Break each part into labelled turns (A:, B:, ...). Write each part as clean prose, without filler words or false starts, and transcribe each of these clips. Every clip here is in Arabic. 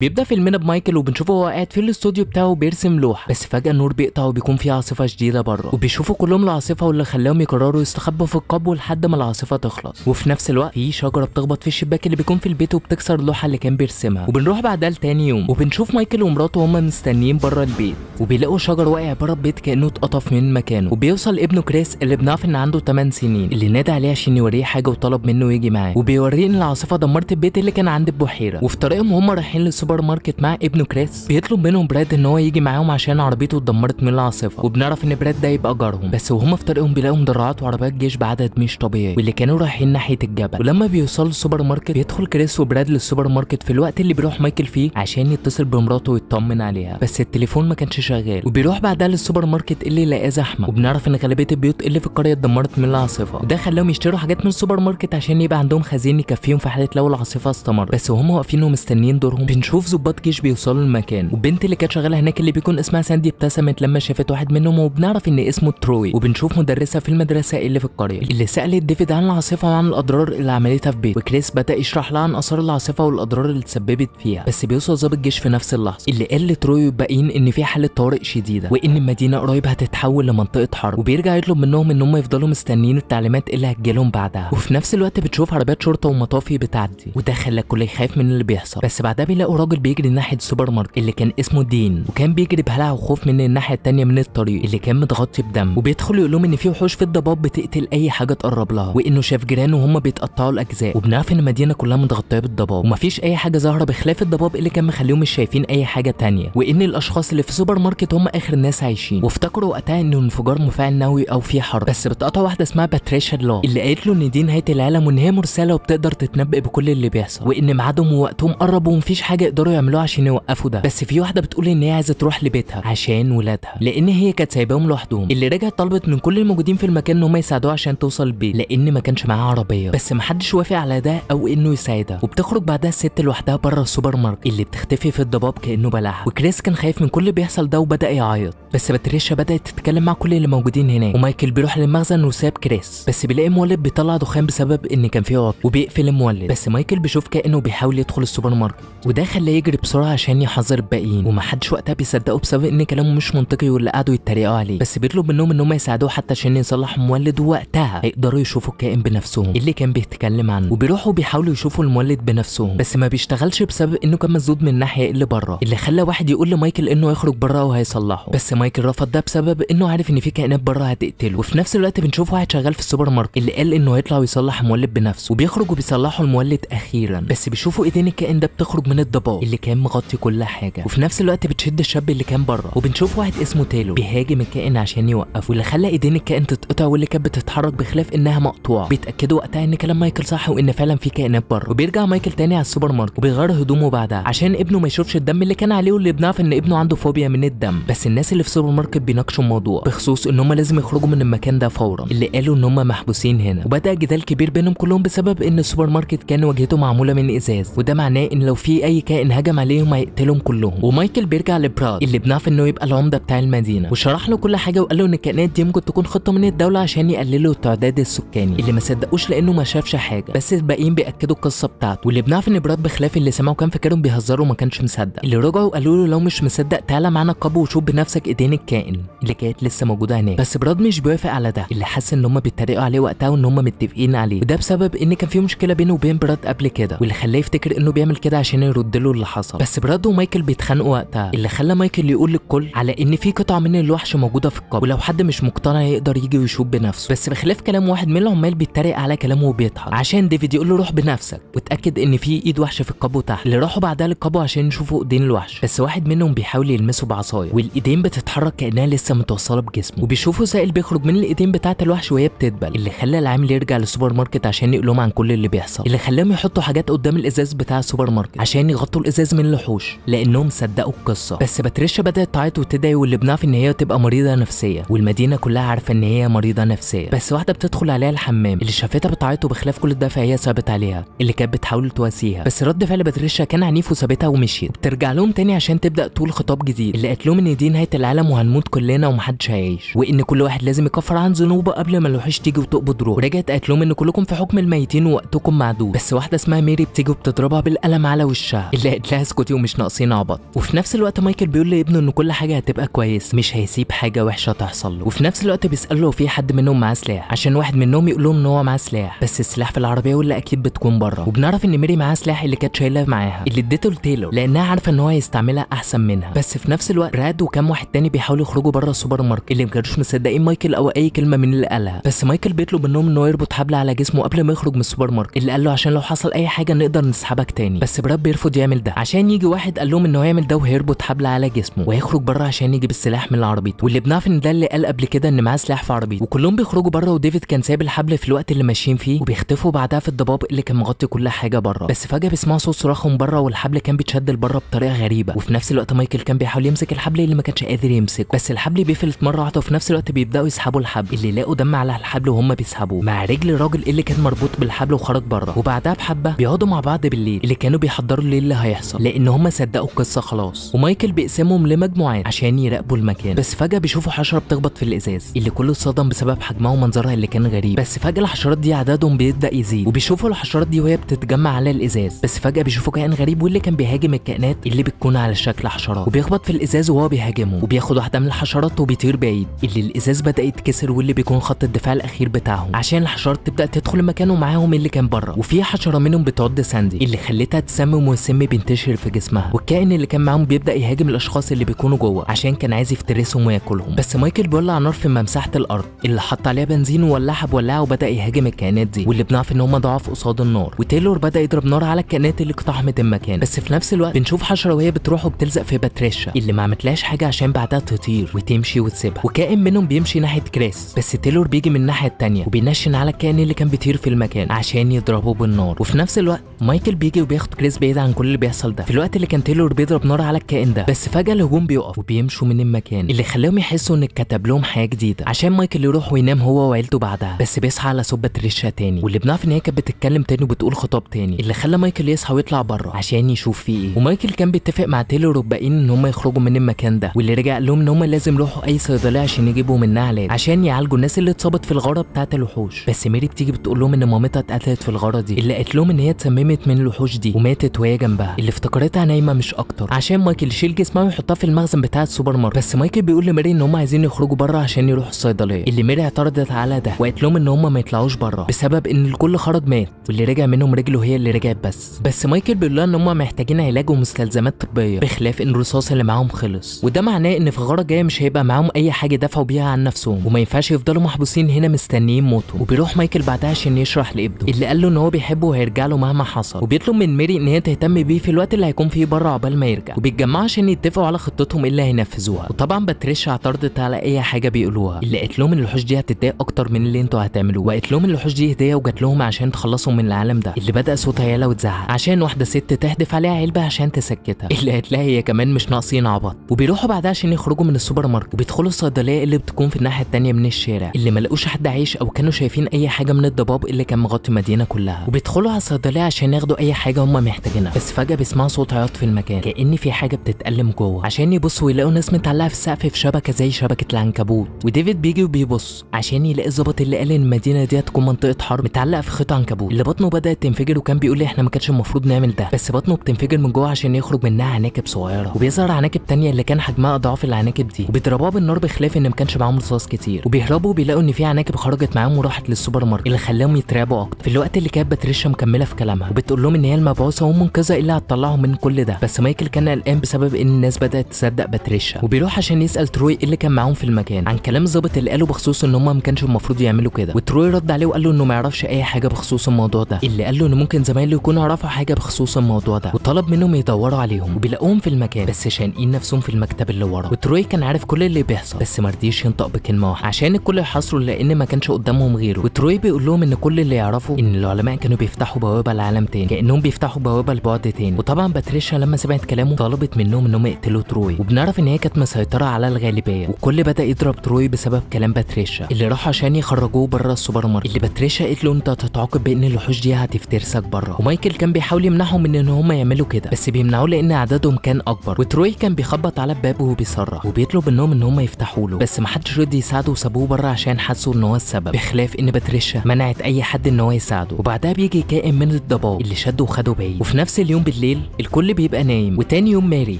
A: بيبدأ فيلمنا بمايكل وبنشوفه هو قاعد في الاستوديو بتاعه بيرسم لوحة، بس فجأة النور بيقطع وبيكون في عاصفة شديدة بره، وبيشوفوا كلهم العاصفة واللي خلاهم يقرروا يستخبوا في القبو لحد ما العاصفة تخلص. وفي نفس الوقت في شجرة بتخبط في الشباك اللي بيكون في البيت وبتكسر اللوحة اللي كان بيرسمها. وبنروح بعدها لتاني يوم وبنشوف مايكل ومراته هما مستنيين بره البيت، وبيلاقوا شجر واقع بره البيت كأنه اتقطف من مكانه. وبيوصل ابنه كريس اللي بنعرف ان عنده 8 سنين اللي نادى عليه عشان يوريه حاجة وطلب منه يجي معاه، وبيوريه ان العاصفة دمرت البيت اللي كان عند البحيرة. وفي طريقهم هما رايحين للسوبر ماركت مع ابنه كريس بيطلب منهم براد ان هو يجي معاهم عشان عربيته اتدمرت من العاصفه، وبنعرف ان براد ده يبقى جارهم. بس وهم في طريقهم بيلاقوا مدرعات وعربيات جيش بعدد مش طبيعي واللي كانوا رايحين ناحيه الجبل. ولما بيوصلوا السوبر ماركت بيدخل كريس وبراد للسوبر ماركت في الوقت اللي بيروح مايكل فيه عشان يتصل بمراته ويطمن عليها، بس التليفون ما كانش شغال. وبيروح بعدها للسوبر ماركت اللي لقاه زحمه، وبنعرف ان غالبيه البيوت اللي في القريه اتدمرت من العاصفه، وده خلاهم يشتروا حاجات من السوبر ماركت عشان يبقى عندهم خزين يكفيهم في حاله لو العاصفه استمرت. بس وهم واقفين ومستنيين دورهم بنشوف ضباط جيش بيوصلوا المكان، والبنت اللي كانت شغاله هناك اللي بيكون اسمها ساندي ابتسمت لما شافت واحد منهم، وبنعرف ان اسمه تروي. وبنشوف مدرسه في المدرسه اللي في القريه اللي سالت ديفيد عن العاصفه وعن الاضرار اللي عملتها في بيته، وكريس بدا يشرح لها عن اثار العاصفه والاضرار اللي اتسببت فيها. بس بيوصل ضابط جيش في نفس اللحظه اللي قال لتروي والباقيين ان في حاله طوارئ شديده وان المدينه قريب هتتحول لمنطقه حرب، وبيرجع يطلب منهم ان هم يفضلوا مستنيين التعليمات اللي هتجيلهم بعدها. وفي نفس الوقت بتشوف عربيات شرطه ومطافي بتعدي، وده خلى الكل يخاف من اللي بيحصل. بس بعدها بيلاقوا راجل بيجري ناحيه السوبر ماركت اللي كان اسمه دين، وكان بيجري بهلع وخوف من الناحيه التانيه من الطريق اللي كان متغطي بدم. وبيدخل يقول لهم ان في وحوش في الضباب بتقتل اي حاجه تقرب لها، وانه شاف جيرانه وهم بيتقطعوا الاجزاء. وبنعرف ان المدينه كلها متغطيه بالضباب ومفيش اي حاجه ظاهره بخلاف الضباب اللي كان مخليهم مش شايفين اي حاجه تانيه، وان الاشخاص اللي في السوبر ماركت هم اخر الناس عايشين. وافتكروا وقتها انه انفجار مفاعل نووي او في حرب، بس بتقطع واحده اسمها باتريشا لو اللي قالت له ان دي نهايه العالم وان هي مرسله وبتقدر تتنبأ بكل اللي بيحصل، وان ميعادهم ووقتهم قرب ومفيش حاجه يقدروا يعملوها عشان يوقفوا ده. بس في واحده بتقول ان هي عايزه تروح لبيتها عشان ولادها لان هي كانت سايباهم لوحدهم. اللي رجعت طلبت من كل الموجودين في المكان ان هم يساعدوها عشان توصل البيت لان ما كانش معاها عربيه، بس محدش وافق على ده او انه يساعدها. وبتخرج بعدها الست لوحدها بره السوبر ماركت اللي بتختفي في الضباب كانه بلعها. وكريس كان خايف من كل اللي بيحصل ده وبدا يعيط، بس باتريشا بدات تتكلم مع كل اللي موجودين هناك. ومايكل بيروح للمخزن وساب كريس، بس بيلاقي مولد بيطلع دخان بسبب ان كان فيه عطل وبيقفل المولد. بس مايكل بيشوف كانه بيحاول يدخل السوبر ماركت، وده خلاه يجري بسرعه عشان يحذر الباقيين، ومحدش وقتها بيصدقوا بسبب ان كلامه مش منطقي واللي قعدوا يتريقوا عليه. بس بيطلب منهم ان هم يساعدوه حتى عشان يصلح المولد، ووقتها هيقدروا يشوفوا الكائن بنفسهم اللي كان بيتكلم عنه. وبيروحوا بيحاولوا يشوفوا المولد بنفسهم، بس ما بيشتغلش بسبب انه كان مسدود من الناحيه اللي بره، اللي خلى واحد يقول لمايكل انه يخرج بره وهيصلحه. بس مايكل رفض ده بسبب انه عارف ان في كائنات بره هتقتله. وفي نفس الوقت بنشوف واحد شغال في السوبر ماركت اللي قال انه هيطلع ويصلح المولد بنفسه، وبيخرج وبيصلحوا المولد اخيرا. بس بيشوفوا ايدين الكائن ده بتخرج من الضباب اللي كان مغطي كل حاجه، وفي نفس الوقت بتشد الشاب اللي كان بره. وبنشوف واحد اسمه تيلو بيهاجم الكائن عشان يوقفه، واللي خلى ايدين الكائن تتقطع واللي كانت بتتحرك بخلاف انها مقطوعه. بيتاكدوا وقتها ان كلام مايكل صح وان فعلا في كائنات بره. وبيرجع مايكل تاني على السوبر ماركت وبيغير هدومه بعدها عشان ابنه ما يشوفش الدم اللي كان عليه، واللي بنعرف ان ابنه عنده فوبيا من الدم. بس الناس اللي في السوبر ماركت بيناقشوا الموضوع بخصوص ان هم لازم يخرجوا من المكان ده فورا، اللي قالوا ان هم محبوسين هنا. وبدا جدال كبير بينهم كلهم بسبب ان السوبر ماركت كان واجهته معموله من ازاز، وده معناه ان لو في اي كائن هجم عليهم هيقتلهم كلهم. ومايكل بيرجع لبراد اللي بنعرف انه يبقى العمده بتاع المدينه، وشرح له كل حاجه وقال له ان الكائنات دي ممكن تكون خطه من الدوله عشان يقللوا التعداد السكاني. اللي ما صدقوش لانه ما شافش حاجه، بس الباقيين بياكدوا القصه بتاعته. واللي بنعرف ان براد بخلاف اللي سمعه كان فاكرهم بيهزروا وما كانش مصدق. اللي رجعوا وقالوا له لو مش مصدق تعالى معانا القبو وشوف بنفسك ايدين الكائن اللي كانت لسه موجوده هناك. بس براد مش بيوافق على ده، اللي حس ان هم بيتريقوا عليه وقتها وان هم متفقين عليه، وده بسبب ان كان في مشكله بينه وبين براد قبل كده، واللي خلاه يفتكر انه بيعمل كده عشان يرد له اللي حصل. بس براد ومايكل بيتخانقوا وقتها، اللي خلى مايكل يقول للكل على ان في قطعه من الوحش موجوده في القبو، ولو حد مش مقتنع يقدر يجي ويشوف بنفسه. بس بخلاف كلام واحد من العمال بيتريق على كلامه وبيضحك عشان ديفيد يقول له روح بنفسك وتاكد ان في ايد وحش في القبو تحت. اللي راحوا بعدها للقبو عشان يشوفوا ايدين الوحش، بس واحد منهم بيحاول يلمسه بعصايه والايدين بتتحرك كانها لسه متوصله بجسمه. وبيشوفوا سائل بيخرج من الايدين بتاعه الوحش وهي بتدبل، اللي خلى العامل يرجع للسوبر ماركت عشان يقولهم عن كل اللي بيحصل، اللي خلاهم يحطوا حاجات قدام الازاز بتاع السوبر ماركت عشان يغطوا الازاز من الوحوش لانهم صدقوا القصه. بس باتريشا بدات تعيط وتدعي، واللي بنعرف ان هي تبقى مريضه نفسيه، والمدينه كلها عارفه ان هي مريضه نفسيه. بس واحده بتدخل عليها الحمام اللي شافتها بتعيط، وبخلاف كل ده فهي ثابت عليها اللي كانت بتحاول تواسيها. بس رد فعل باتريشا كان عنيف وسابتها ومشيت. بترجع لهم تاني عشان تبدا تقول خطاب جديد، اللي قالت لهم ان دي نهايه العالم وهنموت كلنا ومحدش هيعيش، وان كل واحد لازم يكفر عن ذنوبه قبل ما الوحوش تيجي وتقبض روح. ورجعت قالت لهم ان كلكم في حكم الميتين ووقتكم معدود. بس واحده اسمها ميري بتيجي وبتضربها بالقلم على وشها، اللي اللي قالت لها اسكتي ومش ناقصين عبط. وفي نفس الوقت مايكل بيقول لابنه ان كل حاجه هتبقى كويس، مش هيسيب حاجه وحشه تحصل له. وفي نفس الوقت بيسال له في حد منهم معاه سلاح، عشان واحد منهم يقول لهم ان هو معاه سلاح، بس السلاح في العربيه واللي اكيد بتكون بره. وبنعرف ان ميري معاها سلاح اللي كانت شايلاه معاها، اللي اديته لتايلور لانها عارفه ان هو هيستعملها احسن منها. بس في نفس الوقت راد وكام واحد تاني بيحاولوا يخرجوا بره السوبر ماركت اللي ما كانوش مصدقين مايكل او اي كلمه من اللي قالها. بس مايكل بيطلب منهم ان هو يربط حبل على جسمه قبل ما يخرج من السوبر ماركت، اللي قال له عشان لو حصل اي حاجه نقدر نسحبك تاني. بس براد بيرفض يعمل ده، عشان يجي واحد قال لهم انه هيعمل ده وهيربط حبل على جسمه وهيخرج بره عشان يجيب السلاح من عربيته. واللي بنعرف ان ده اللي قال قبل كده ان معاه سلاح في عربيته. وكلهم بيخرجوا بره وديفيد كان سايب الحبل في الوقت اللي ماشيين فيه، وبيختفوا بعدها في الضباب اللي كان مغطي كل حاجه بره. بس فجاه بيسمعوا صوت صراخهم بره، والحبل كان بيتشد لبره بطريقه غريبه. وفي نفس الوقت مايكل كان بيحاول يمسك الحبل اللي ما كانش قادر يمسكه، بس الحبل بيفلت مره واحده. وفي نفس الوقت بيبداوا يسحبوا الحبل، اللي لقوا دم على الحبل وهم بيسحبوه مع رجل الراجل اللي كان مربوط بالحبل وخرج بره. وبعدها بحبه بيقعدوا مع بعض بالليل، اللي كانوا بيحضروا الليل اللي هيحصل لان هم صدقوا القصه خلاص. ومايكل بيقسمهم لمجموعات عشان يراقبوا المكان. بس فجاه بيشوفوا حشره بتخبط في الازاز، اللي كله اتصدم بسبب حجمها ومنظرها اللي كان غريب. بس فجاه الحشرات دي عددهم بيبدا يزيد، وبيشوفوا الحشرات دي وهي بتتجمع على الازاز. بس فجاه بيشوفوا كائن غريب واللي كان بيهاجم الكائنات اللي بتكون على شكل حشرات، وبيخبط في الازاز وهو بيهاجمه، وبياخد واحده من الحشرات وبيطير بعيد. اللي الازاز بدا يتكسر واللي بيكون خط الدفاع الاخير بتاعهم عشان الحشرات تبدا تدخل المكان ومعاهم اللي كان بره. وفي حشره منهم بتعض ساندي اللي خلتها تسمم، والسم بينتشر في جسمها. والكائن اللي كان معاهم بيبدا يهاجم الاشخاص اللي بيكونوا جوه عشان كان عايز يفترسهم وياكلهم. بس مايكل بيولع نار في مساحه الارض اللي حط عليها بنزين وولعها بولاعه وبدا يهاجم الكائنات دي، واللي بنعرف ان هم ضعاف قصاد النار. وتايلور بدا يضرب نار على الكائنات اللي اقتحمت المكان. بس في نفس الوقت بنشوف حشره وهي بتروح وبتلزق في باتريشا اللي ما عملتلاش حاجه عشان بعدها تطير وتمشي وتسيبها. وكائن منهم بيمشي ناحيه كريس، بس تايلور بيجي من الناحيه الثانيه وبينشن على الكائن اللي كان بيطير في المكان عشان يضربه بالنار. وفي نفس الوقت مايكل بيجي وبياخد كريس بعيد عن كل اللي بيحصل ده في الوقت اللي كان تايلور بيضرب نار على الكائن ده. بس فجاه الهجوم بيقف وبيمشوا من المكان، اللي خلاهم يحسوا ان اتكتب لهم حياه جديده عشان مايكل يروح وينام هو وعيلته بعدها. بس بيصحى على صوت باتريشا تاني، واللي بنعرف ان هي كانت بتتكلم تاني وبتقول خطاب تاني، اللي خلى مايكل يصحى ويطلع بره عشان يشوف فيه ايه. ومايكل كان بيتفق مع تايلور والباقيين ان هم يخرجوا من المكان ده، واللي رجع لهم ان هم لازم يروحوا اي صيدليه عشان يجيبوا منها علاج عشان يعالجوا الناس اللي اتصابت في الغاره بتاعه الوحوش. بس ميري بتيجي بتقول لهم ان مامتها اتقتلت في الغاره دي، اللي قالت لهم ان هي اتسممت من الوحوش دي وماتت وهي جنبها، اللي افتكرتها نايمه مش اكتر، عشان مايكل يشيل جسمها ويحطها في المخزن بتاع السوبر ماركت. بس مايكل بيقول لميري ان هم عايزين يخرجوا بره عشان يروحوا الصيدليه، اللي ميري اعترضت على ده وقالت لهم ان هم ما يطلعوش بره بسبب ان الكل خرج مات، واللي رجع منهم رجله هي اللي رجعت بس مايكل بيقول لها ان هم محتاجين علاج ومستلزمات طبيه، بخلاف ان الرصاص اللي معاهم خلص. وده معناه ان في الغاره الجايه مش هيبقى معاهم اي حاجه يدافعوا بيها عن نفسهم، وما ينفعش يفضلوا محبوسين هنا مستنيين موتهم. وبيروح مايكل بعدها عشان يشرح لابنه اللي قال له ان هو بيحبه وهيرجع له مهما حصل، وبيطلب من ميري ان هي تهتم بيه في الوقت اللي هيكون فيه بره عقبال ما يرجع. وبيتجمعوا عشان يتفقوا على خطتهم اللي هينفذوها. وطبعا باتريشا اعترضت على اي حاجه بيقولوها، اللي قالت لهم ان الوحوش دي هتتضايق اكتر من اللي انتوا هتعملوه، وقالت لهم ان الوحوش دي هديه وجات لهم عشان تخلصوا من العالم ده. اللي بدا صوتها يعلى وتزعق عشان واحده ست تحدف عليها علبه عشان تسكتها، اللي قالت لها هي كمان مش ناقصين عبط. وبيروحوا بعدها عشان يخرجوا من السوبر ماركت، وبيدخلوا الصيدليه اللي بتكون في الناحيه الثانيه من الشارع، اللي ما لقوش حد عايش او كانوا شايفين اي حاجه من الضباب اللي كان مغطي المدينه كلها. وبيدخلوا على الصيدليه عشان ياخدوا اي حاجه هم محتاجينها. بس فجاه بيسمعوا صوت عياط في المكان، كأن في حاجه بتتألم جوه، عشان يبصوا ويلاقوا ناس متعلقه في السقف في شبكه زي شبكه العنكبوت. وديفيد بيجي وبيبص عشان يلاقي الظابط اللي قال ان المدينه دي هتكون منطقه حرب متعلق في خيط عنكبوت، اللي بطنه بدات تنفجر. وكان بيقول لي احنا ما كانش المفروض نعمل ده، بس بطنه بتنفجر من جوه عشان يخرج منها عناكب صغيره. وبيظهر عناكب تانية اللي كان حجمها اضعاف العناكب دي، وبيضربوها بالنار بخلاف ان ما كانش معاهم رصاص كتير. وبيهربوا وبيلاقوا ان في عناكب خرجت معاهم وراحت للسوبر ماركت، اللي خلاهم يترعبوا اكتر. في الوقت اللي كانت باتريشا مكمله في كلامها وبتقول لهم ان هي المبعوثه ومنقذه اللي هتطلعهم من كل ده. بس مايكل كان قلقان بسبب ان الناس بدات تصدق باتريشا، وبيروح عشان يسال تروي اللي كان معاهم في المكان عن كلام الظابط اللي قاله بخصوص ان هم ما كانش المفروض يعملوا كده. وتروي رد عليه وقال له انه ما يعرفش اي حاجه بخصوص الموضوع ده، اللي قال له ان ممكن زمايله يكونوا يعرفوا حاجه بخصوص الموضوع ده، وطلب منهم يدوروا عليهم. وبيلاقوهم في المكان بس شانقين نفسهم في المكتب اللي ورا. وتروي كان عارف كل اللي بيحصل بس ما رضيش ينطق بكلمه واحده عشان الكل يحاصروا لان ما كانش قدامهم غيره. وتروي بيقول لهم ان كل اللي يعرفوا ان العلماء كانوا بيفتحوا بوابه لعالم تاني، كانهم بيفتحوا بوابه لبعد تاني. وطبعا باتريشا لما سمعت كلامه طلبت منهم انهم يقتلوا تروي، وبنعرف ان هي كانت مسيطره على الغالبيه. والكل بدا يضرب تروي بسبب كلام باتريشا، اللي راحوا عشان يخرجوه بره السوبر ماركت. اللي باتريشا قالت له انت هتتعاقب بان الوحوش دي هتفترسك بره. ومايكل كان بيحاول يمنعهم من ان هم يعملوا كده، بس بيمنعوه لان عددهم كان اكبر. وتروي كان بيخبط على الباب وبيصرخ وبيطلب منهم ان هم يفتحوا له، بس ما حدش رضي يساعده وسابوه بره عشان حسوا ان هو السبب، بخلاف ان باتريشا منعت اي حد ان هو يساعده. وبعدها بيجي كائن من الضباب اللي شده وخده بعيد. وفي نفس اليوم بالليل بالليل الكل بيبقى نايم، وتاني يوم ماري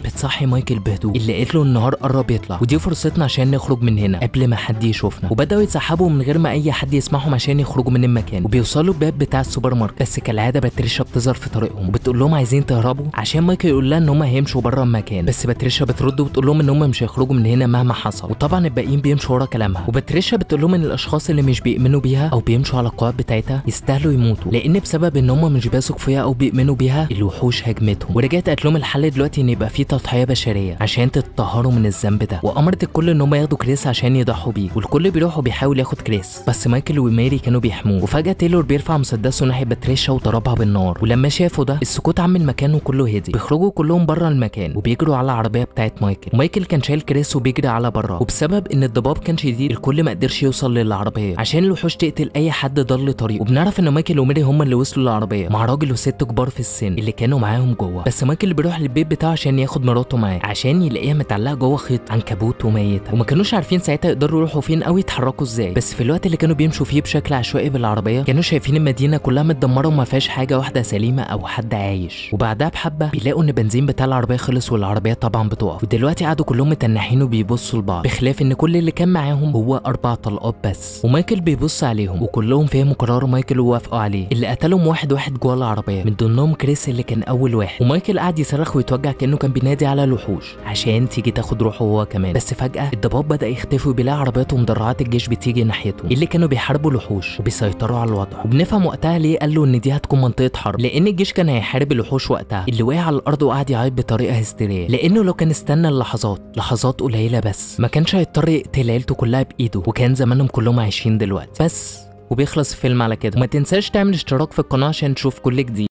A: بتصحي مايكل بهدوء اللي قالت له النهار قرب يطلع ودي فرصتنا عشان نخرج من هنا قبل ما حد يشوفنا. وبداوا يتسحبوا من غير ما اي حد يسمعهم عشان يخرجوا من المكان، وبيوصلوا الباب بتاع السوبر ماركت. بس كالعاده باتريشا بتظهر في طريقهم وبتقول لهم عايزين تهربوا عشان مايكل يقول لها ان هم هيمشوا بره المكان، بس باتريشا بترد وبتقول لهم ان هم مش هيخرجوا من هنا مهما حصل. وطبعا الباقيين بيمشوا ورا كلامها، وباتريشا بتقول لهم ان الاشخاص اللي مش بيؤمنوا بيها او بيمشوا على القواعد بتاعتها يستاهلوا يموتوا، لان بسبب ان هم مش بيثقوا فيها او بيؤمنوا بيها الوحوش هاجمتهم. ورجعت قالت لهم الحل دلوقتي ان يبقى في تضحيه بشريه عشان تتطهروا من الذنب ده، وامرت الكل ان هم ياخدوا كريس عشان يضحوا بيه، والكل بيروح وبيحاول ياخد كريس، بس مايكل وماري كانوا بيحموه. وفجاه تايلور بيرفع مسدسه ناحيه باتريشا وضربها بالنار، ولما شافوا ده السكوت عم المكان وكله هدي. بيخرجوا كلهم بره المكان وبيجروا على العربيه بتاعت مايكل، ومايكل كان شايل كريس وبيجري على بره، وبسبب ان الضباب كان شديد الكل ما قدرش يوصل للعربيه عشان الوحوش تقتل اي حد ضل طريقه. وبنعرف ان مايكل وماري هم اللي وصلوا للعربيه مع راجل وست كبار في السن اللي كانوا معاهم جوه. بس مايكل بيروح للبيت بتاعه عشان ياخد مراته معاه عشان يلاقيها متعلقه جوه خيط عنكبوت وميته، وما كانوش عارفين ساعتها يقدروا يروحوا فين او يتحركوا ازاي. بس في الوقت اللي كانوا بيمشوا فيه بشكل عشوائي بالعربيه كانوا شايفين المدينه كلها متدمره وما فيهاش حاجه واحده سليمه او حد عايش. وبعدها بحبه بيلاقوا ان البنزين بتاع العربيه خلص والعربيه طبعا بتقف، ودلوقتي قعدوا كلهم متنحين وبيبصوا لبعض، بخلاف ان كل اللي كان معاهم هو 4 طلقات بس. ومايكل بيبص عليهم وكلهم فهموا قرار مايكل ووافقوا عليه، اللي قتلهم واحد واحد جوه العربيه من ضمنهم كريس اللي كان اول واحد. ومايكل قعد يصرخ ويتوجع كانه كان بينادي على الوحوش عشان تيجي تاخد روحه هو كمان. بس فجاه الضباب بدا يختفي وبيلاقي عربيات ومدرعات الجيش بتيجي ناحيتهم اللي كانوا بيحاربوا الوحوش وبيسيطروا على الوضع. وبنفهم وقتها ليه قال له ان دي هتكون منطقه حرب، لان الجيش كان هيحارب الوحوش وقتها. اللي وقع على الارض وقعد يعيط بطريقه هستيريه، لانه لو كان استنى لحظات قليله بس ما كانش هيضطر يقتل عيلته كلها بايده، وكان زمانهم كلهم عايشين دلوقتي. بس وبيخلص الفيلم على كده. وما تنساش تعمل اشتراك في القناه عشان تشوف كل جديد.